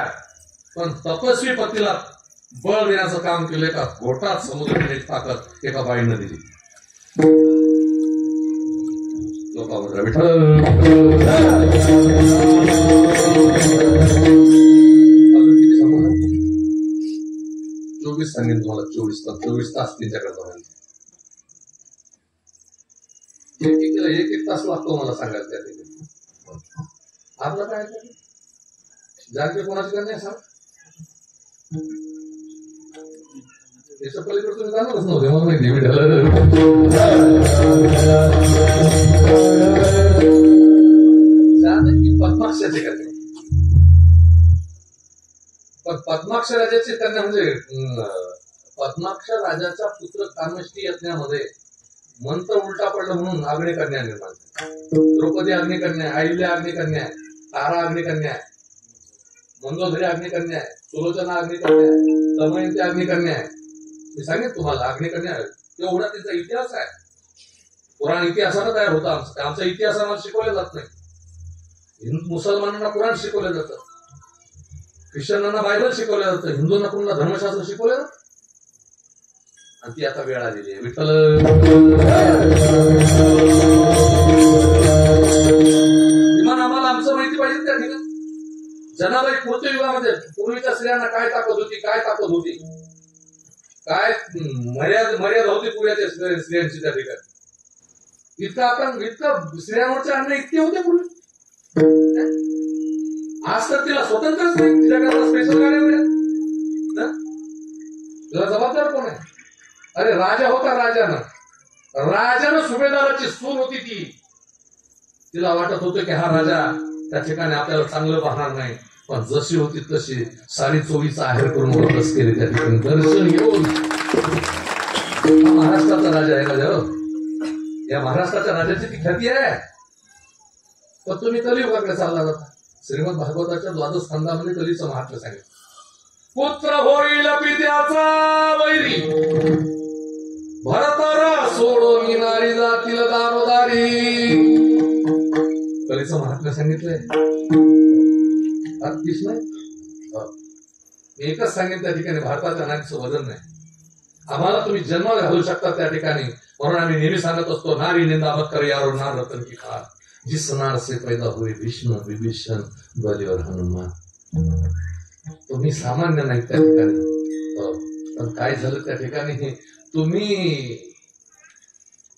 पण तपस्वी पतीला बळ देण्याचं काम केलं का घोटात समुद्राची ताकद एका बाईनं दिली. लोकांवर विठ्ठल. अजून किती सांगू? 24 सांगेन तुम्हाला. 24 तास त्यांच्याकडे जाऊन एक तास लागतो मला सांगायला. त्या ठिकाणी आपलं काय जागे कोणाची का नाही सांग. त्याच्या पलीकडे तुम्ही जाणारच नव्हते मला माहिती. पद्माक्षाचे का पण पद्माक्ष राजाचे त्यांना म्हणजे पद्माक्ष राजाच्या पुत्र कामेष्टी यज्ञामध्ये मंत्र उलटा पडलं म्हणून अग्निकन्या निर्माण झाली. द्रौपदी अग्निकन्या, अहिल्या अग्निकन्या, तारा अग्निकन्या, मंदोदरी अग्निकन्या, सुलोचना अग्निकन्या, दमयंती अग्निकन्या. मी सांगेन तुम्हाला अग्निकन्या एवढा त्यांचा इतिहास आहे. पुराण इतिहासानं तयार होता. आमचा इतिहास आम्हाला शिकवला जात नाही. मुसलमानांना कुराण शिकवलं जातं, ख्रिश्चनांना बायबल शिकवलं जातं, हिंदूंना कुणाला धर्मशास्त्र शिकवलं जातं. आणि ती आता वेळ आलेली आहे. विठ्ठल. विमान आम्हाला आमचं माहिती पाहिजे त्या ठिकाणी. जनाबाई पुढच्या युगामध्ये पूर्वीच्या स्त्रियांना काय ताकद होती, काय ताकद होती, काय मर्यादा होती पूर्वीच्या स्त्रियांची त्या ठिकाणी. इतकं स्त्रियांवरचे अन्याय इतके होते पूर्वी. आज तर तिला स्वतंत्रच नाही. तिच्याकडे स्पेशल गाड्या मिळाल्या. तिला जबाबदार कोण आहे? अरे राजा होता, राजानं सुभेदाराची सून होती ती. तिला वाटत होतं की हा राजा त्या ठिकाणी आपल्याला चांगलं पाहणार नाही, पण जशी होती तशी सारी चोवीचा आहेर करून बस केले त्या ठिकाणी दर्शन घेऊन. हा महाराष्ट्राचा राजा आहे राजा. या महाराष्ट्राच्या राजाची ती ख्याती आहे. पण तुम्ही कलियुगाकडे चालला जाता. श्रीमद भागवताच्या द्वादश स्कंदामध्ये कलीचं महात्म्य सांगितलं. पुत्र होईल पित्याचा वैरी, भरतारा सोडून नारी जातील दारोदारी. कलीचं महात्म्य सांगितलंय. अतिश नाही. एकच सांगितलं त्या ठिकाणी भारताच्या नारीचं वजन नाही. आम्हाला तुम्ही जन्म घालू शकता त्या ठिकाणी. म्हणून आम्ही नेहमी सांगत असतो, नारी निंदा मत कर यारो नार रतन की खार, जिस नार से पैदा हुए भीष्म विभीषण बली और हनुमान. तुम्ही सामान्य नाही त्या ठिकाणी. पण काय झालं त्या ठिकाणी, तुम्ही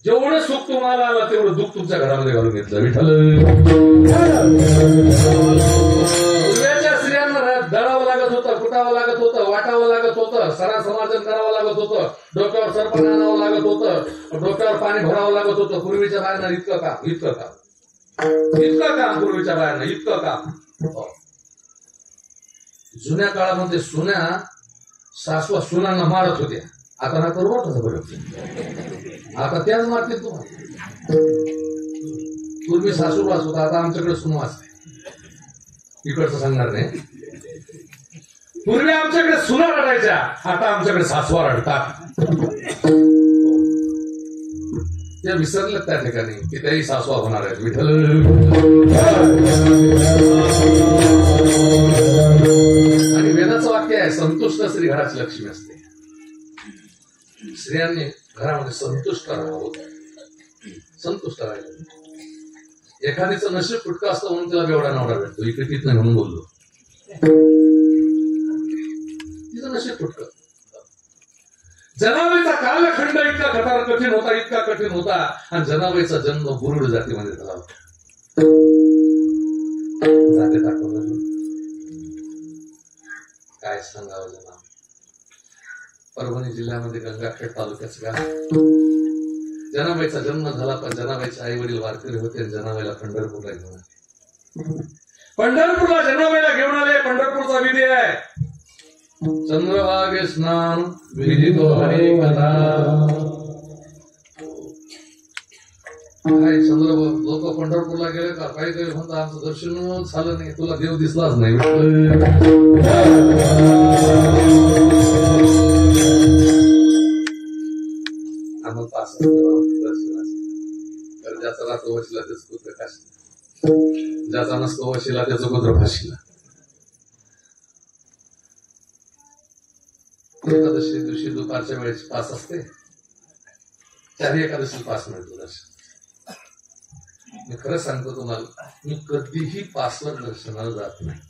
जेवढं सुख तुम्हाला आलं तेवढं दुःख तुमच्या घरामध्ये घालून घेतलं. विठ्ठल. पूर्वीच्या स्त्रियांना दळावं लागत होतं, कुटावं लागत होतं, वाटावं लागत होतं, सरा समार्जन करावं लागत होतं, डोक्यावर सरपण आणावं लागत होतं, डोक्यावर पाणी भरावं लागत होतं. पूर्वीच्या बायांना इतकं काम पूर्वीच्या बायांना इतकं काम. जुन्या काळामध्ये सुन्या सासवा सुनांना मारत होत्या. आता ना करू वाटत बरं. आता त्याच मारतील तुम्हाला. पूर्वी सासूवास होता, आता आमच्याकडे सुनवास आहे. इकडचं सांगणार नाही. पूर्वी आमच्याकडे सुना रडायच्या, आता आमच्याकडे सासवा रडतात. ते विसरले त्या ठिकाणी की त्याही सासवा होणार आहेत. विठ्ठल. आणि वेदाचं वाक्य आहे, संतुष्ट स्त्री घराची लक्ष्मी असते. स्त्रियांनी घरामध्ये संतुष्ट राहावं, संतुष्ट राहायचं. एखादीचं नशीब फुटका असतं म्हणून तिला बेवडा नवरा भेटतो. इकडे तिथं नाही म्हणून बोललो. तिचं नशीब फुटकं. जनाबाईचा कालखंड इतका कठीण होता, इतका कठीण होता, आणि जनाबाईचा जन्म बुरुड जातीमध्ये झाला होता. जाते दाखवलं काय सांगावं. जना परभणी जिल्ह्यामध्ये गंगाखेड तालुक्याचं गाव. जनाबाईचा जन्म झाला, पण जनाबाईचे आई वडील वारकरी होते. जनाबाईला पंढरपूरला घेऊन आले. पंढरपूरला जनाबाईला घेऊन आले. पंढरपूरचा विधी आहे चंद्रभागे स्नान विधी तो हरी कथा. काय चंद्र लोक पंढरपूरला गेले का काही काही म्हणतात आमचं दर्शन झालं नाही, तुला देव दिसलाच नाही. आम्हाला पास दर्शनाचं ज्याचा राहतो वशिला त्याच पुत्र काशी, ज्याचा नसतो वशिला त्याचं पुत्र फाशीला. एकादशी दिवशी दुपारच्या वेळेची पास असते, चारही एकादशी पास मिळतो दर्शन. मी खरं सांगतो तुम्हाला, मी कधीही पासवर दर्शनाला जात नाही.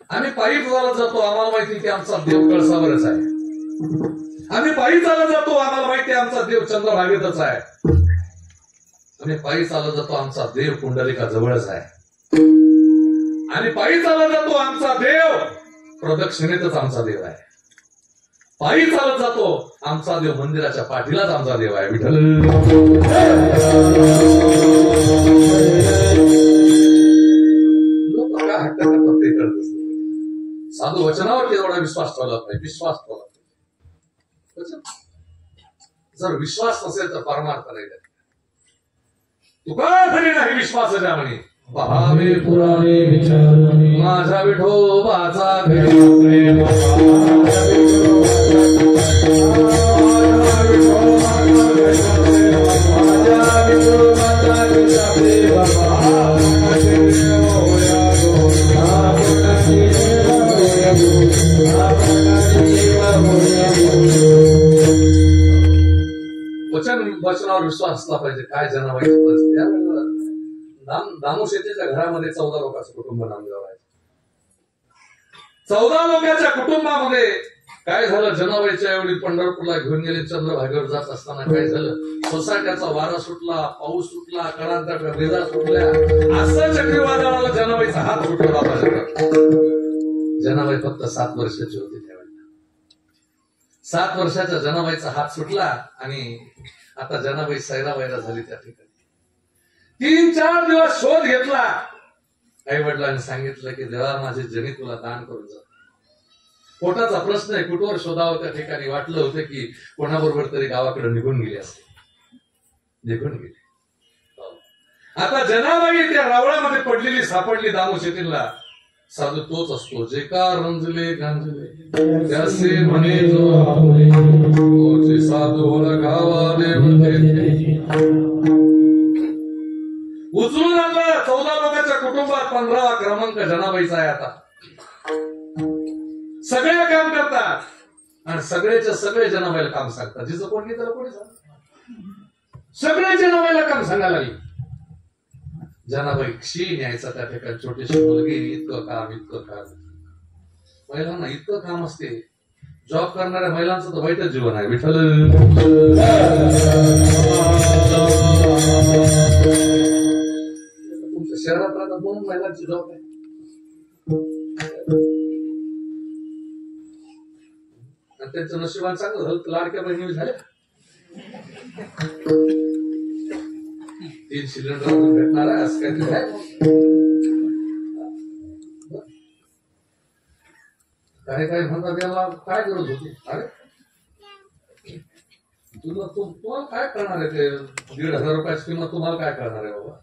आम्ही पायी चालत जातो, आम्हाला माहिती की आमचा देव कळसावरच आहे. आम्ही पायी चालत जातो, आम्हाला माहिती आहे आमचा देव चंद्रभागेतच आहे. आम्ही पायी चालत जातो, आमचा देव पुंडलिका जवळच आहे. आणि पायी चालत जातो, आमचा देव प्रदक्षिणेतच आमचा देव आहे. पायी चालत जातो, आमचा देव मंदिराच्या पाठीलाच आमचा देव आहे. विठ्ठल लोक काय हट्ट करतात ते कळत असत. साधू वचनावरती एवढा विश्वास ठेवला पाहिजे, विश्वास ठेवला पाहिजे. जर विश्वास नसेल तर परमार्थ नाही. तुका खरी नाही विश्वास म्हणे पहावे पुराणे विचारणे माझा विठोबाचा प्रेम. वचनावर विश्वास असला पाहिजे. काय जनाबाईची परिस्थिती. दामू शेतीच्या घरामध्ये 14 लोकांचं कुटुंब नामदेव आहे. 14 लोकांच्या कुटुंबामध्ये काय झालं, जनाबाईच्या एवढी पंढरपूरला घेऊन गेले. चंद्रभागेवर जात असताना काय झालं, सोसाट्याचा वारा सुटला, पाऊस सुटला, कणांच्या रेजा सुटल्या. असं चक्रीवादळाला जनाबाईचा हात सुटला. जनाबाई फक्त 7 वर्षाची होती त्यावेळेला. 7 वर्षाच्या जनाबाईचा हात सुटला आणि आता जनाबाई सैरावैरा झाली त्या ठिकाणी. 3-4 दिवस शोध घेतला. आई वडिलांनी सांगितलं की देवा माझे जनी तुला दान करून जा. पोटाचा प्रश्न आहे, कुठवर शोधावं त्या ठिकाणी. वाटलं होतं की कोणाबरोबर तरी गावाकडे निघून गेले असते, निघून गेले. आता जनाबाई त्या रावळामध्ये पडलेली सापडली दामू शेतीला. साधू तोच असतो जे का रंजले गांजले त्यासे म्हणे जो साधू गावाले उचलून आणलं. 14 लोकांच्या कुटुंबात 15वा क्रमांक जनाबाईचा आहे. आता सगळे काम करतात आणि सगळेच्या सगळे जनाबाईला काम सांगतात. जिचं कोणी त्याला कोणी सांग, सगळे जनाबाईला काम सांगायला लागले. जनाबाई क्षीण यायचा त्या ठिकाणी. छोटीशी मुलगी, इतकं काम इतकं काम. महिलांना इतकं काम असते. जॉब करणाऱ्या महिलांचं तर वाईटच जीवन आहे. विठ्ठल तुमच्या शहरात राहतात म्हणून महिलांची जॉब आहे. त्यांचं नशिबान चांगलं झालं, लाडक्या बहिणी झाल्या. 3 सिलेंडर भेटणार आहे असं काहीतरी आहे. काही काही म्हणतात याला काय गरज होती. अरे तुम्हाला काय करणार आहे ते 1,500 रुपयाची किंमत तुम्हाला काय करणार आहे बाबा.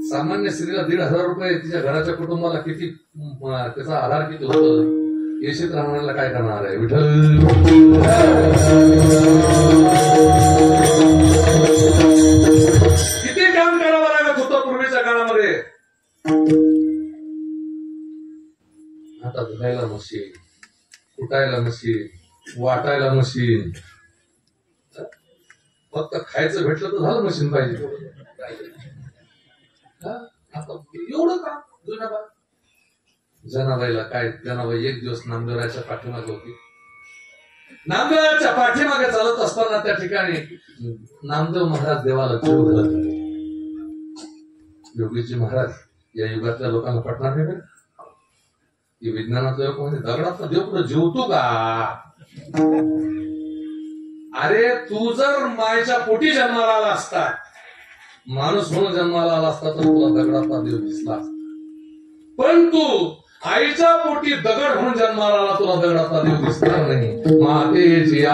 सामान्य स्त्रीला 1,500 रुपये तिच्या घराच्या कुटुंबाला किती, त्याचा आधार किती होतो. येशीत राहणाऱ्याला काय करणार आहे. विठ्ठल किती काम करावं लागत होतं पूर्वीच्या काळामध्ये. आता धुवायला मशीन, कुटायला मशीन, वाटायला मशीन. फक्त खायचं भेटलं तर झालं मशीन पाहिजे. आता एवढं काम जुन्या जनाबाईला काय, जनाबाई एक दिवस नामदेवराच्या पाठीमागे होती. नामदेवाच्या पाठीमागे चालत असताना त्या ठिकाणी नामदेव महाराज देवाला जीव घालत होते. योगीजी महाराज या युगातल्या लोकांना पटणार नाही का? की विज्ञानातल्या लोक म्हणजे दगडात देव कुठं जेवतो का? अरे तू जर मायेच्या पोटी जन्माला आला असता, माणूस म्हणून जन्माला आला असता तर तुला दगडातला देव दिसला असता. पण तू आईच्या पोटी दगड म्हणून जन्माला आला, तुला दगडातला देव दिसणार नाही. मातेची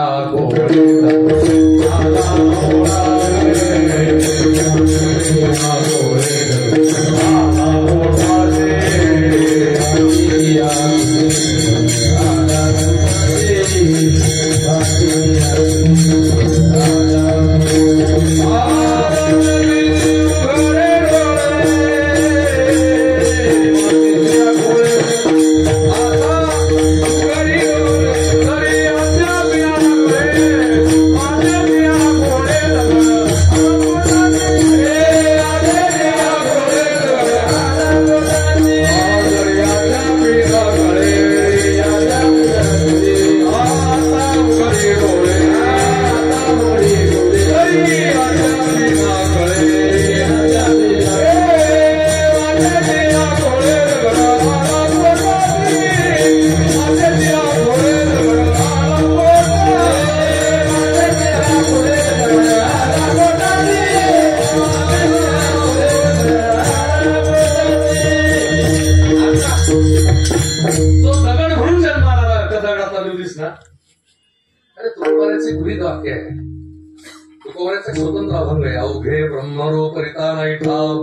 स्वतंत्र अभंग आहे. अवघे ब्रह्मरूपरिता नाही ठाव,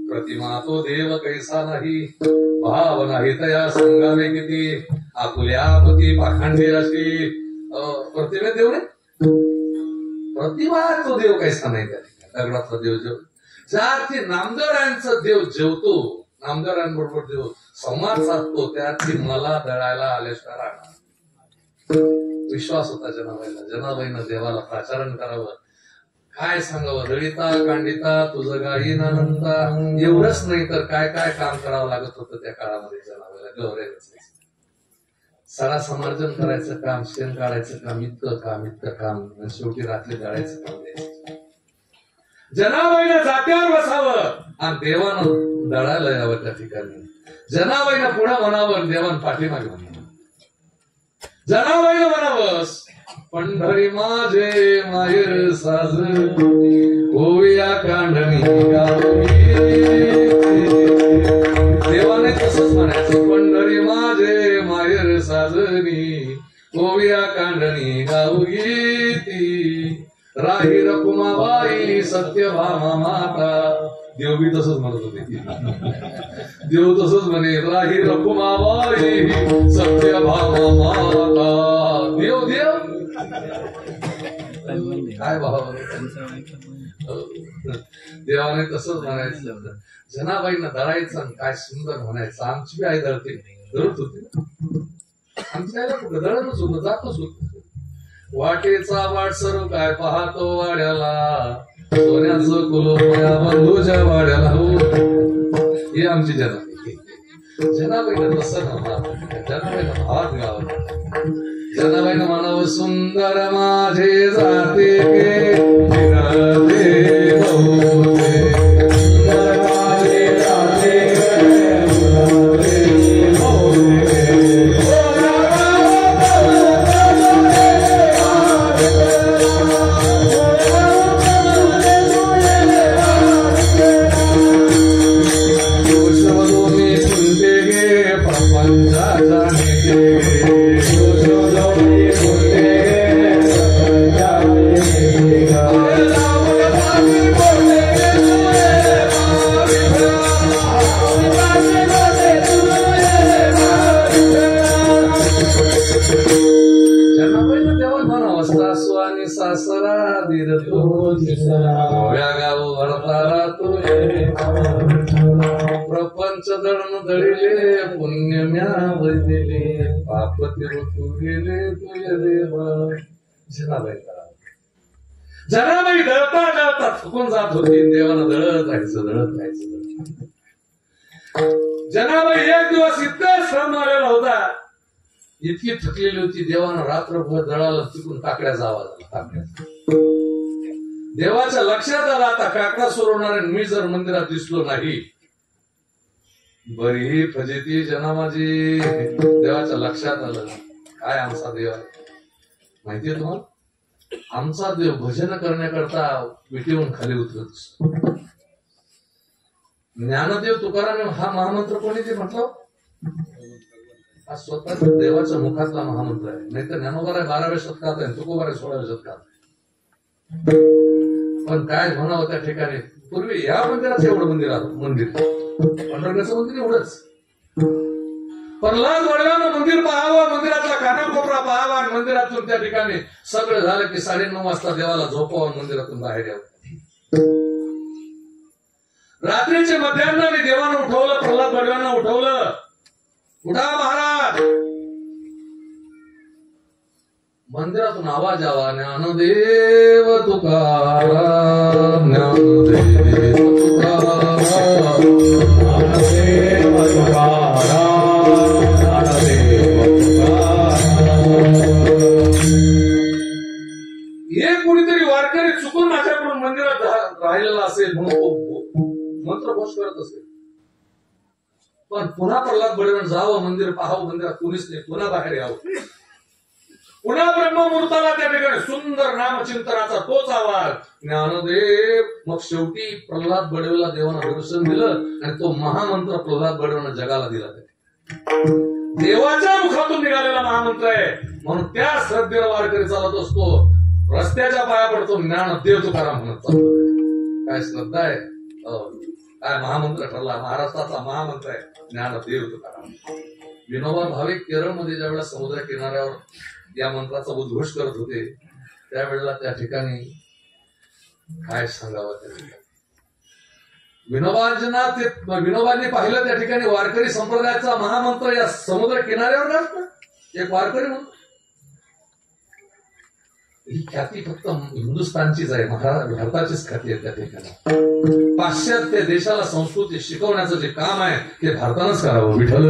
प्रतिमा तो देव कैसा नाही, भाव नाही तया संगमे किती, आपुल्या पती पाखंडी अशी. प्रतिमे देव नाही, प्रतिमा तो देव कैसा नाही. त्या ठिकाणी दगडातला देव जेव, ज्या अर्थी नामदेवरायांचा देव जेवतो, नामदेवरायांबरोबर देव संवाद साधतो, त्या अर्थी मला दळायला आल्याशिवाय राहणार. विश्वास होता जनाबाईला. जनाबाईनं देवाला प्राचारण करावं. काय सांगावं, दळिता कांडिता तुझं गायी नानंदा, एवढंच नाही तर काय काय काम करावं लागत होतं त्या काळामध्ये जनाबाईला. गौरे सडा समार्जन करायचं काम, शेण काढायचं काम, इतकं काम, शेवटी रात्री दळायचं काम द्यायचं. जनाबाईनं जात्यावर बसावं आणि देवानं दळायला यावं त्या ठिकाणी. जनाबाईनं पुढे म्हणावं, देवान पाठीमागे म्हणावं. जनाबाईनं म्हणावं, पंढरी माझे माहेर साज, होऊया कांडणी गावी. देवाने तसंच म्हणायचं, पंढरी माझे माहेर साजनी, होऊया कांडणी गावी. ती राही रखुमाबाई सत्यभामा माता. देव बी तसंच म्हणत होते. देव तसंच म्हणे, राही रखुमाबाई सत्यभामा माता. देव देव काय भाव. देवाने तसंच म्हणायचं. जनाबाईंना दळायचं, काय सुंदर म्हणायचं. आमची आई दळते, दळत होती. आमच्या आईला कुठं दळतच होतं, जातच होत. वाटेचा वाटसरू काय पाहतो वाड्याला, सोन्याचं कुलूप या बंधूच्या वाड्याला. ही आमची जनाबाई. जनाबाईनं तसं नव्हतं, जनाबाईनं भावात गावात. जनाबाईनं म्हणावं, सुंदर माझे जाते प्रपंच दळण दळिले पुण्य म्या बदिले, पाप तिरुतू गेले तुझे देवा. जनाबाई दळता दळता थकून जात होती. देवाला दळत राहायचं. जनाबाई एक दिवस इतका श्रम आलेला होता, इतकी थकलेली होती, देवानं रात्रभर जळालं, तिकडून काकड्याचा आवाज आला. काकड्याचा देवाच्या लक्षात आला, आता काकडा सोडवणार मी जर मंदिरात दिसलो नाही, बरी फजिती जनाबाजी. देवाच्या लक्षात आलं, काय आमचा देव आहे माहितीये तुम्हाला? आमचा देव भजन करण्याकरता विटेहून खाली उतरत असतो. ज्ञानदेव तुकाराम हा महामंत्र कोणी ते म्हटलं? हा स्वतः देवाच्या मुखातला महामंत्र आहे. नाही तर ज्ञानोबा 12व्या शतकात आहे, तुकोबा 16व्या शतकात. पण काय म्हणावं त्या ठिकाणी, पूर्वी या मंदिरात एवढं मंदिर पांडुरंगाचं मंदिर एवढंच. प्रल्हाद वडव्यानं मंदिर पाहावं, मंदिराचा कानाकोपरा पाहावा, आणि मंदिरातून त्या ठिकाणी सगळं झालं की 9:30 वाजता देवाला झोपावं, मंदिरातून बाहेर यावं. रात्रीचे मध्यान्हाने देवानं उठवलं, प्रल्हाद वडव्यानं उठवलं, उठा महाराज. मंदिरातून आवाज यावा, ज्ञानदेव तुकाराम, ज्ञानदेव तुकाराम, ज्ञानदेव तुकाराम, ज्ञानदेव तुकाराम. एक कोणीतरी वारकरी चुकून माझ्याकडून मंदिरात राहिलेला असेल म्हणून तो मंत्रघोष करत असेल, पण पुन्हा प्रल्हाद वडव्यानं जावं, मंदिर पाहावं, मंदिरात कोणीच नाही, पुन्हा बाहेर यावं, पुन्हा ब्रह्ममुहूर्ताला त्या ठिकाणी सुंदर नामचिंतनाचा तोच आवाज, ज्ञानदेव. मग शेवटी प्रल्हाद वडवेला देवानं दर्शन दिलं, आणि तो महामंत्र प्रल्हाद वडवेनं जगाला दिला. देवाच्या मुखातून निघालेला महामंत्र आहे, म्हणून त्या श्रद्धेला वारकरी चालत असतो, रस्त्याच्या पाया पडतो, ज्ञानदेव तुकाराम म्हणत चालतो. काय श्रद्धा आहे, काय महामंत्र ठरला, महाराष्ट्राचा महामंत्र आहे ज्ञानदेव तुकाराम. विनोबा भावे केरळमध्ये ज्यावेळेला समुद्र किनाऱ्यावर या मंत्राचा उद्घोष करत होते, त्यावेळेला त्या ठिकाणी काय सांगावं, त्या ठिकाणी विनोबांनी पाहिलं, त्या ठिकाणी वारकरी संप्रदायाचा महामंत्र या समुद्र किनाऱ्यावर गाजतो. एक वारकरी म्हणतो, ही ख्याती फक्त हिंदुस्थानचीच आहे, भारताचीच ख्याती आहे. त्या ठिकाणी पाश्चात्य देशाला संस्कृती शिकवण्याचं जे काम आहे ते भारतानंच करावं. विठ्ठल